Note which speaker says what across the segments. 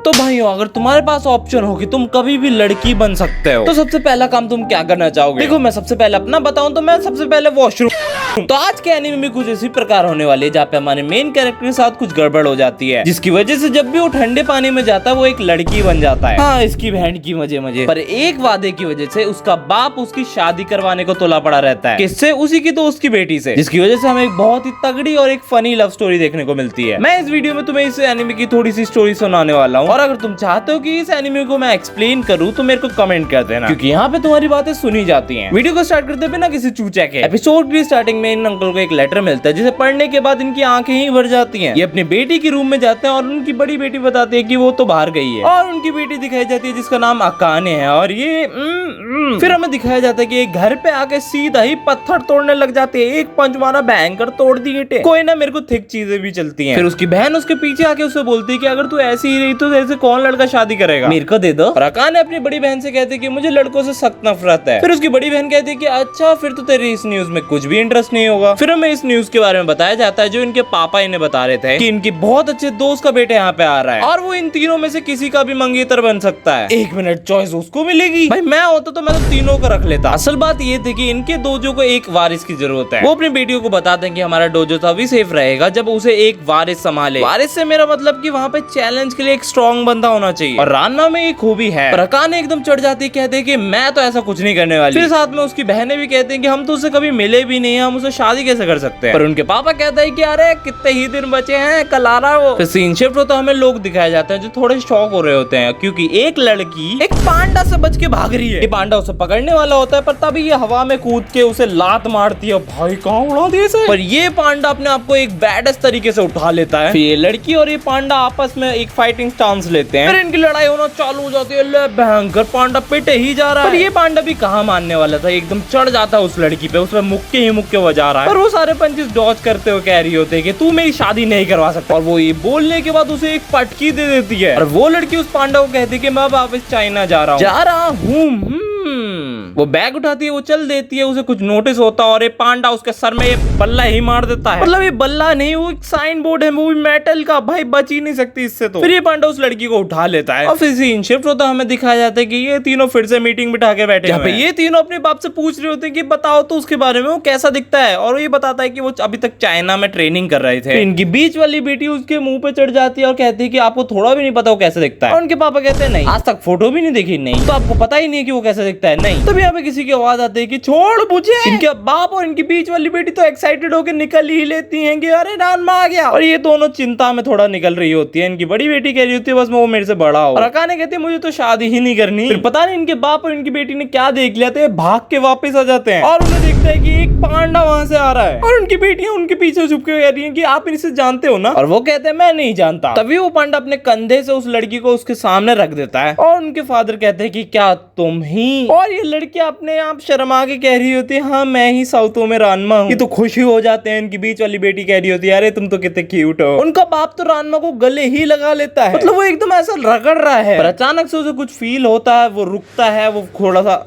Speaker 1: तो भाइयों अगर तुम्हारे पास ऑप्शन हो कि तुम कभी भी लड़की बन सकते हो तो सबसे पहला काम तुम क्या करना चाहोगे? देखो मैं सबसे पहले अपना बताऊं तो मैं सबसे पहले वॉशरूम। तो आज के एनीमे में कुछ इसी प्रकार होने वाली है जहाँ पे हमारे मेन कैरेक्टर के साथ कुछ गड़बड़ हो जाती है, जिसकी वजह से जब भी वो ठंडे पानी में जाता है वो एक लड़की बन जाता है। हाँ, इसकी बहन की मजे मजे। पर एक वादे की वजह से उसका बाप उसकी शादी करवाने को तुला पड़ा रहता है। किससे? उसी की दोस्त की बेटी से, जिसकी वजह से हमें एक बहुत ही तगड़ी और एक फनी लव स्टोरी देखने को मिलती है। मैं इस वीडियो में तुम्हें इस एनीमे की थोड़ी सी स्टोरी सुनाने वाला हूँ, और अगर तुम चाहते हो कि इस एनीमे को मैं एक्सप्लेन करूँ तो मेरे को कमेंट कर देना, क्योंकि यहाँ पे तुम्हारी बातें सुनी जाती हैं। वीडियो को स्टार्ट करते बिना किसी चूचे के। एपिसोड की स्टार्टिंग में इन अंकल को एक लेटर मिलता है जिसे पढ़ने के बाद इनकी आंखें ही भर जाती हैं। ये अपनी बेटी के रूम में जाते हैं और उनकी बड़ी बेटी बताती है कि वो तो बाहर गई है, और उनकी बेटी दिखाई जाती है जिसका नाम अकाने है। और ये फिर हमें दिखाया जाता है कि एक घर पे आके सीधा ही पत्थर तोड़ने लग जाते हैं। एक पंच मारा, भयंकर तोड़ दी ईंटें। कोई ना, मेरे को थिक चीजें भी चलती हैं। फिर उसकी बहन उसके पीछे आके उसे बोलती है कि अगर तू ऐसी ही रही तो ऐसे कौन लड़का शादी करेगा, मेरे को दे दो। और अकाने अपनी बड़ी बहन से कहती है कि मुझे लड़कों से सख्त नफरत है। फिर उसकी बड़ी बहन कहती है कि अच्छा फिर तो तेरी इस न्यूज में कुछ भी इंटरेस्ट नहीं होगा। फिर हमें इस न्यूज के बारे में बताया जाता है जो इनके पापा इन्हें बता रहे थे कि इनकी बहुत अच्छे दोस्त का बेटा यहाँ पे आ रहा है और वो इन तीनों में से किसी का भी मंगेतर बन सकता है। एक मिनट, चॉइस उसको मिलेगी? भाई मैं होता तो मैं तो तीनों को रख लेता। असल बात ये थी कि इनके डोजो को एक वारिस की जरूरत है। वो अपनी बेटियों को बताते हैं कि हमारा डोजो तभी सेफ रहेगा जब उसे एक वारिस संभाले। वारिस से मेरा मतलब कि वहाँ पे चैलेंज के लिए एक स्ट्रॉन्ग बंदा होना चाहिए, और रान्ना में एक खूबी है। पर अकाने एकदम चढ़ जाती है, कहते हैं कि मैं तो ऐसा कुछ नहीं करने वाली। फिर साथ में उसकी बहनें भी कहते हैं कि हम तो उससे कभी मिले भी नहीं है, हम उससे शादी कैसे कर सकते हैं। पर उनके पापा कहते हैं कि अरे कितने ही दिन बचे हैं, कल आ रहा है वो। फिर सीन शिफ्ट होता है, हमें लोग दिखाए जाते हैं जो थोड़े शॉक हो रहे होते हैं क्योंकि एक लड़की एक पांडा से बच के भाग रही है। ये पांडा उसे पकड़ने वाला होता है, पर तभी ये हवा में कूद के उसे लात मारती है। भाई कहाँ उड़ा दिया इसे? पर ये पांडा अपने आप को एक बैडेस्ट तरीके से उठा लेता है। फिर ये लड़की और ये पांडा आपस में एक फाइटिंग स्टांस लेते हैं। फिर इनकी लड़ाई होना चालू हो जाती है। भयंकर पांडा पिटे ही जा रहा है, पर ये पांडा भी कहाँ मानने वाला था, एकदम चढ़ जाता है उस लड़की पे, उसमें मुक्के ही मुक्के बजा रहा है। पर वो सारे पंचेस डॉज करते हुए कह रही होते हैं कि तू मेरी शादी नहीं करवा सकता, और वो ये बोलने के बाद उसे एक पटकी दे देती है। और वो लड़की उस पांडा को कहती है कि मैं वापस चाइना जा रहा हूँ। वो बैग उठाती है, वो चल देती है, उसे कुछ नोटिस होता है और ये पांडा उसके सर में ये बल्ला ही मार देता है। मतलब ये बल्ला नहीं, वो एक साइन बोर्ड है, वो भी मेटल का। भाई बच ही नहीं सकती इससे तो। फिर ये पांडा उस लड़की को उठा लेता है और फिर सीन शिफ्ट होता है, हमें दिखाया जाता है कि ये तीनों फिर से मीटिंग बिठा के बैठे हैं। ये तीनों अपने बाप से पूछ रहे होते हैं कि बताओ तो उसके बारे में, वो कैसा दिखता है। और ये बताता है कि वो अभी तक चाइना में ट्रेनिंग कर रहे थे। इनकी बीच वाली बेटी उसके मुंह पे चढ़ जाती है और कहती है कि आपको थोड़ा भी नहीं पता वो कैसे दिखता है। और उनके पापा कहते हैं नहीं, आज तक फोटो भी नहीं देखी। नहीं तो आपको पता ही नहीं कि वो कैसे दिखता है? नहीं। तभी यहाँ पे किसी की आवाज आती है कि छोड़ मुझे। इनके बाप और इनकी बीच वाली बेटी तो एक्साइटेड होकर निकल ही लेती हैं कि अरे रानमा आ गया। और ये दोनों चिंता में थोड़ा निकल रही होती है। इनकी बड़ी बेटी कह रही होती है बस वो मेरे से बड़ा हो, और अकाने कहती है मुझे तो शादी ही नहीं करनी। फिर पता नहीं इनके बाप और इनकी बेटी ने क्या देख लिया था, भाग के वापस आ जाते हैं और उन्हें देखता है कि एक पांडा वहां से आ रहा है, और उनकी बेटियां उनके पीछे छुप के कह रही हैं कि आप इसे जानते हो ना? और वो कहते हैं मैं नहीं जानता। तभी वो पांडा अपने कंधे से उस लड़की को उसके सामने रख देता है, और उनके फादर कहते हैं कि क्या तुम ही? और ये लड़की अपने आप शर्मा के कह रही होती है हाँ मैं ही साउथो में रानमा हूँ। ये तो खुशी हो जाते हैं। इनकी बीच वाली बेटी कह रही होती है अरे तुम तो कितने क्यूट हो। उनका बाप तो रानमा को गले ही लगा लेता है, मतलब वो एकदम ऐसा रगड़ रहा है। पर अचानक से उसे कुछ फील होता है, वो रुकता है, वो थोड़ा सा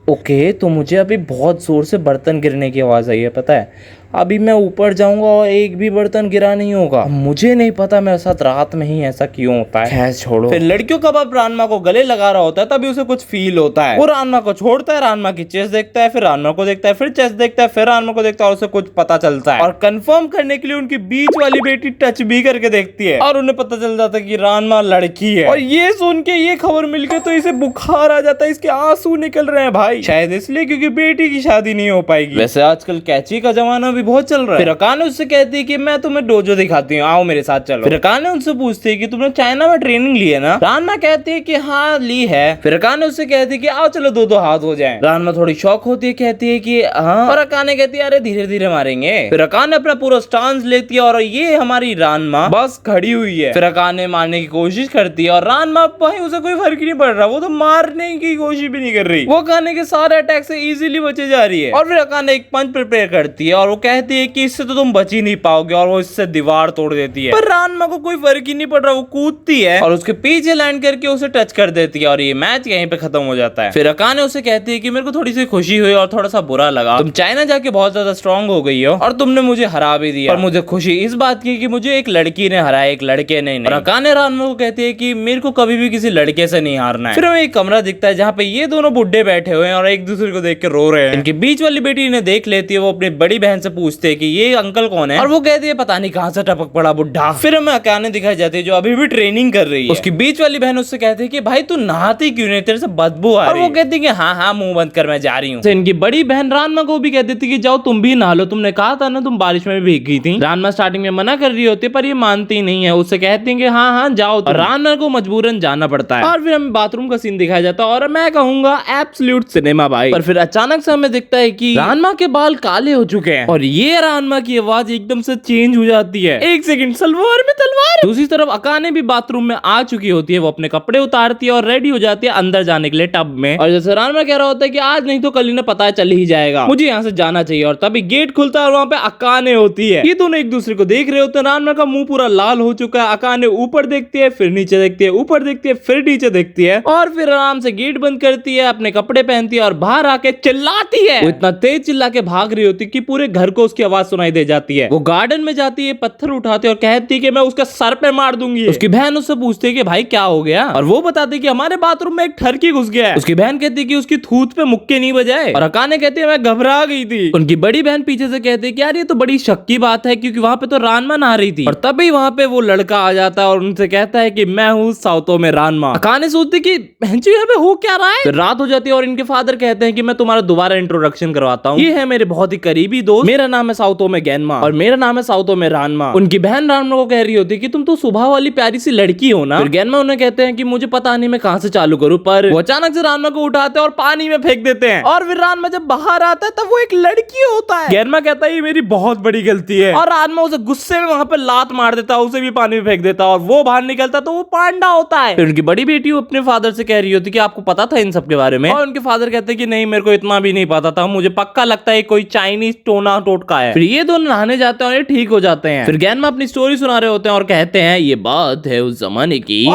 Speaker 1: ओके तो मुझे अभी बहुत जोर से बर्तन गिरने की आवाज आई है, पता है अभी मैं ऊपर जाऊंगा और एक भी बर्तन गिरा नहीं होगा। मुझे नहीं पता मेरे साथ रात में ही ऐसा क्यों होता है, खैर छोड़ो। फिर लड़कियों का बाप रानमा को गले लगा रहा होता है, तभी उसे कुछ फील होता है। वो रानमा को छोड़ता है, रानमा की चेस्ट देखता है, फिर रानमा को देखता है, फिर चेस्ट देखता है, फिर रानमा को देखता है, और उसे कुछ पता चलता है। और कंफर्म करने के लिए उनकी बीच वाली बेटी टच भी करके देखती है और उन्हें पता चल जाता है कि रानमा लड़की है। और ये सुन के ये खबर मिलकर तो इसे बुखार आ जाता है, इसके आंसू निकल रहे हैं भाई, शायद इसलिए क्योंकि बेटी की शादी नहीं हो पाएगी। वैसे आजकल कैची का जमाना बहुत चल रहा है। फिर अकाने उससे कहती है कि मैं तुम्हें डोजो दिखाती हूँ, आओ मेरे साथ चलो। फिर अकाने उनसे पूछती है कि तुमने चाइना में ट्रेनिंग ली है ना? रानमा कहती है कि हाँ ली है। फिर अकाने उससे कहती है कि आओ चलो दो हाथ हो जाएं। रानमा थोड़ी शॉक होती है, कहती है कि हाँ, और अकाने कहती है अरे धीरे धीरे मारेंगे। फिर अकाने अपना पूरा स्टांस लेती है और ये हमारी रानमा बस खड़ी हुई है। फिर अकाने मारने की कोशिश करती है और रानमा भाई उसे कोई फर्क नहीं पड़ रहा, वो तो मारने की कोशिश भी नहीं कर रही, वो अकाने के सारे अटैक से इजीली बचे जा रही है। और फिर अकाने एक पंच प्रिपेयर करती है और वो कहती है कि इससे तो तुम बच ही नहीं पाओगे और वो इससे दीवार तोड़ देती है। पर रानमा को कोई फर्क ही नहीं पड़ रहा, वो कूदती है और उसके पीछे लैंड करके उसे टच कर देती है और ये मैच यहीं पे खत्म हो जाता है। फिर अकाने उसे कहती है कि मेरे को थोड़ी सी खुशी हुई और थोड़ा सा बुरा लगा, तुम चाइना जाके बहुत ज्यादा स्ट्रांग हो गई हो और तुमने मुझे हरा भी दिया, और मुझे खुशी इस बात की कि मुझे एक लड़की ने हराया, एक लड़के ने नहीं। और अकाने रानमा को कहती है कि मेरे को कभी भी किसी लड़के से नहीं हारना है। फिर हमें एक कमरा दिखता है जहाँ पे ये दोनों बुड्ढे बैठे हुए हैं और एक दूसरे को देख के रो रहे हैं। इनकी बीच वाली बेटी इन्हें देख लेती है, वो अपनी बड़ी बहन से पूछते है कि ये अंकल कौन है, और वो कहती है पता नहीं कहाँ से टपक पड़ा बुड्ढा। फिर हमें अकाने दिखाई जाती है जो अभी भी ट्रेनिंग कर रही है। उसकी बीच वाली बहन उससे कहती है कि भाई तू नहाती क्यों नहीं, तेरे से बदबू आ रही है। और वो कहती है कि हाँ हाँ मुंह बंद कर, मैं जा रही हूँ। इनकी बड़ी बहन रानमा को भी कह देती कि जाओ तुम भी नहा लो, तुमने कहा था ना तुम बारिश में भी भीग गई थी। रानमा स्टार्टिंग में मना कर रही होती है पर ये मानती नहीं है, उससे कहती है कि हाँ हाँ जाओ। रानमा को मजबूरन जाना पड़ता है और फिर हमें बाथरूम का सीन दिखाया जाता है और मैं कहूंगा एब्सोल्यूट सिनेमा भाई। पर फिर अचानक से हमें दिखता है कि रानमा के बाल काले हो चुके हैं और ये रानमा की आवाज एकदम से चेंज हो जाती है। एक सेकंड, सलवार में तलवार। दूसरी तरफ अकाने भी बाथरूम में आ चुकी होती है, वो अपने कपड़े उतारती है और रेडी हो जाती है अंदर जाने के लिए टब में। और जैसे रानमा कह रहा होता है कि आज नहीं तो कल इन्हें पता चल ही जाएगा, मुझे यहाँ से जाना चाहिए। और तभी गेट खुलता है और वहाँ पे अकाने होती है। ये दोनों एक दूसरे को देख रहे होते हैं। रानमा का मुंह पूरा लाल हो चुका है। अकाने ऊपर देखती है, फिर नीचे देखती है, ऊपर देखती है, फिर नीचे देखती है और फिर आराम से गेट बंद करती है, अपने कपड़े पहनती है और बाहर आके चिल्लाती है। वो इतना तेज चिल्ला के भाग रही होती है कि पूरे घर को उसकी आवाज सुनाई दे जाती है। वो गार्डन में जाती है, पत्थर उठाती है और कहती है कि मैं उसके सर पे मार दूंगी। उसकी बहन उससे पूछती है कि भाई क्या हो गया, और वो बताती है कि हमारे बाथरूम में एक ठरकी घुस गया है। उसकी बहन कहती है कि उसकी थूत पे मुक्के नहीं बजाए, और अकाने कहती है मैं घबरा गई थी। उनकी बड़ी बहन पीछे से कहती है कि यार ये तो बड़ी शक की बात है क्योंकि वहां पे तो रानमा नहा रही थी। और तभी वहां पे वो लड़का आ जाता है और उनसे कहता है कि मैं हूँ साउतो में रानमा। अकाने सोचती कि यहाँ पे हो क्या रहा है। फिर रात हो जाती है और इनके फादर कहते हैं कि मैं तुम्हारा दोबारा इंट्रोडक्शन करवाता हूँ, ये है मेरे बहुत ही करीबी दोस्त, मेरा नाम है साउतो में गैनमा और मेरा नाम है साउतो में रानमा। उनकी बहन रानमा को कह रही होती है कि तुम तो सुबह वाली प्यारी सी लड़की हो ना। फिर गैनमा उन्हें कहते हैं कि मुझे पता नहीं मैं कहाँ से चालू करूँ, पर वो अचानक से रानमा को उठाते हैं और पानी में फेंक देते हैं। और फिर रानमा जब बाहर आता है तब वो एक लड़की होता है। गैनमा कहता है ये मेरी बहुत बड़ी गलती है, और रानमा उसे गुस्से में वहां पे लात मार देता है, उसे भी पानी में फेंक देता है और वो बाहर निकलता तो वो पांडा होता है। फिर उनकी बड़ी बेटी अपने फादर से कह रही होती कि आपको पता था इन सब के बारे में, और उनके फादर कहते हैं कि नहीं मेरे को इतना भी नहीं पता था, मुझे पक्का लगता है कोई चाइनीज टोना टोटका है। फिर ये दोनों नहाने जाते हैं और ये ठीक हो जाते हैं। फिर गैनमा अपनी स्टोरी सुना रहे होते हैं और कहते हैं ये बात है उस जमाने की,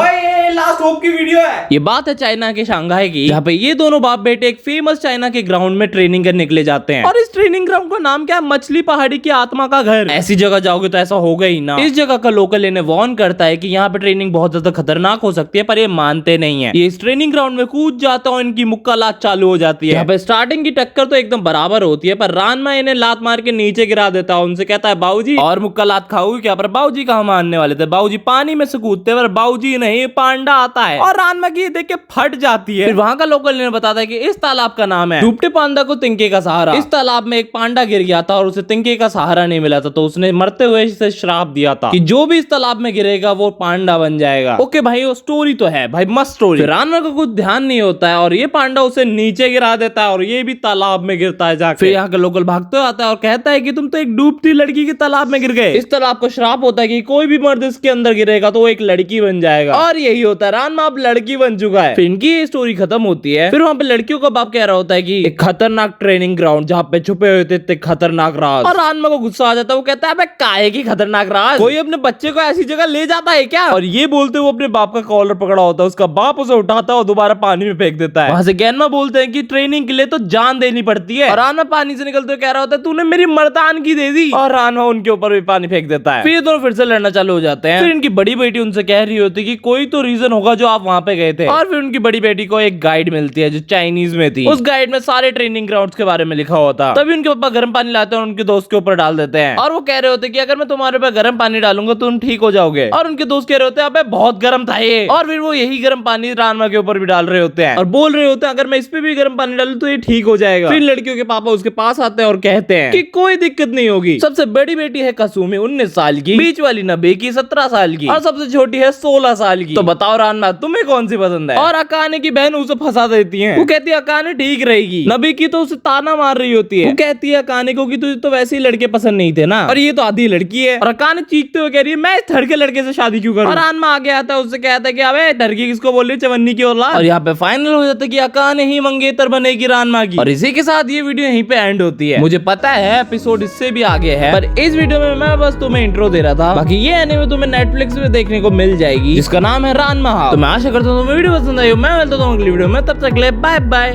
Speaker 1: लास्ट होप की वीडियो है, ये बात है चाइना के शंघाई की, जहाँ पे ये दोनों बाप बेटे एक फेमस चाइना के ग्राउंड में ट्रेनिंग करने निकले जाते हैं। और इस ट्रेनिंग ग्राउंड का नाम क्या है, मछली पहाड़ी की आत्मा का घर। ऐसी जगह जाओगे तो ऐसा होगा ही ना। इस जगह का लोकल इन्हें वार्न करता है कि यहाँ पे ट्रेनिंग बहुत ज्यादा खतरनाक हो सकती है, पर ये मानते नहीं है। ये इस ट्रेनिंग ग्राउंड में कूद जाता है और इनकी मुक्का लात चालू हो जाती है। यहाँ पे स्टार्टिंग की टक्कर तो एकदम बराबर होती है, पर रानमा इन्हें लात मार के नीचे गिरा देता है। उनसे कहता है बाबूजी और मुक्का लात खाओगे क्या, पर बाबूजी कहाँ मानने वाले थे, बाबूजी पानी में से कूदते, पर बाबूजी नहीं पांडा आता है और रानमा की देख के फट जाती है। फिर वहाँ का लोकल इन्हें बताता है कि इस तालाब का नाम है डूबते पांडा को तिनके का सहारा। इस तालाब में एक पांडा गिर गया था और उसे तिनके का सहारा नहीं मिला था, तो उसने मरते हुए इसे श्राप दिया था कि जो भी इस तालाब में गिरेगा वो पांडा बन जाएगा। ओके भाई वो स्टोरी तो है भाई, मस्त स्टोरी। रानमा को कुछ ध्यान नहीं होता है और ये पांडा उसे नीचे गिरा देता है और ये भी तालाब में गिरता है जाके। फिर यहाँ का लोकल भागते आता है और कहता है कि तुम तो एक डूबती लड़की के तालाब में गिर गए। इस तालाब को श्राप होता है कि कोई भी मर्द इसके अंदर गिरेगा तो वो एक लड़की बन जाएगा, और यही होता है, रानमा अब लड़की बन चुका है। फिर इनकी ये स्टोरी खत्म होती है। फिर वहाँ पे लड़कियों का बाप कह रहा होता है कि एक खतरनाक ट्रेनिंग ग्राउंड जहाँ पे छुपे हुए थे खतरनाक राज, और रानमा को गुस्सा आ जाता है। वो कहता है काहे की खतरनाक राज, कोई अपने बच्चे को ऐसी जगह ले जाता है क्या। और ये बोलते हुए अपने बाप का कॉलर पकड़ा होता है, उसका बाप उसे उठाता है और दोबारा पानी में फेंक देता है। वहां से गैनमा बोलते हैं कि ट्रेनिंग के लिए तो जान देनी पड़ती है, और रानमा पानी से निकलते हुए कह रहा होता है तूने मेरी मर्दान की दे दी, और रानमा उनके ऊपर भी पानी फेंक देता है। फिर ये दोनों फिर से लड़ना चालू हो जाते हैं। फिर इनकी बड़ी बेटी उनसे कह रही होती है कि कोई तो रीजन होगा जो आप वहां पे गए थे, और फिर उनकी बड़ी बेटी को एक गाइड मिलती है जो चाइनीज में थी। उस गाइड में सारे ट्रेनिंग ग्राउंड्स के बारे में लिखा होता। तभी उनके पापा गर्म पानी लाते हैं और उनके दोस्त के ऊपर डाल देते हैं, और वो कह रहे होते कि अगर मैं तुम्हारे ऊपर गर्म पानी डालूंगा तो तुम ठीक हो जाओगे। और उनके दोस्त कह रहे होते हैं अबे बहुत गर्म था ये, और फिर वो यही गर्म पानी रानमा के ऊपर भी डाल रहे होते हैं और बोल रहे होते हैं अगर मैं इस पे भी गर्म पानी डालूं तो ये ठीक हो जाएगा। फिर लड़कियों के पापा उसके पास आते हैं और कहते हैं कि कोई दिक्कत नहीं होगी। सबसे बड़ी बेटी है कसुमी 19 साल की, बीच वाली नबे की 17 साल की, और सबसे छोटी है 16 साल की। तो बताओ बताओ रानमा तुम्हें कौन सी पसंद है। और अकाने की बहन उसे फंसा देती है। वो कहती है अकाने ठीक रहेगी। नबी की तो उसे ताना मार रही होती है। वो कहती है अकाने को कि तुझे तो वैसे ही लड़के पसंद नहीं थे ना, और ये तो आधी लड़की है। और अकाने चीखते हुए कह रही है मैं इस थर्ड के लड़के से शादी क्यों करूं। और रानमा आगे आता है, उससे कहता है कि अबे लड़की किसको बोल रही, चवन्नी की औलाद। और यहाँ पे फाइनल हो जाता है कि अकाने ही मंगेतर बनेगी रानमा की। और इसी के साथ ये वीडियो यहीं पे एंड होती है। मुझे पता है एपिसोड इससे भी आगे है, पर इस वीडियो में मैं बस तुम्हें इंट्रो दे रहा था। बाकी ये एनीमे तुम्हें नेटफ्लिक्स पे देखने को मिल जाएगी, जिसका नाम है रानमा। तो मैं आशा करता हूँ तुम्हें वीडियो पसंद आई हो। मैं मिलता हूँ अगली वीडियो में, तब तक के लिए बाय बाय।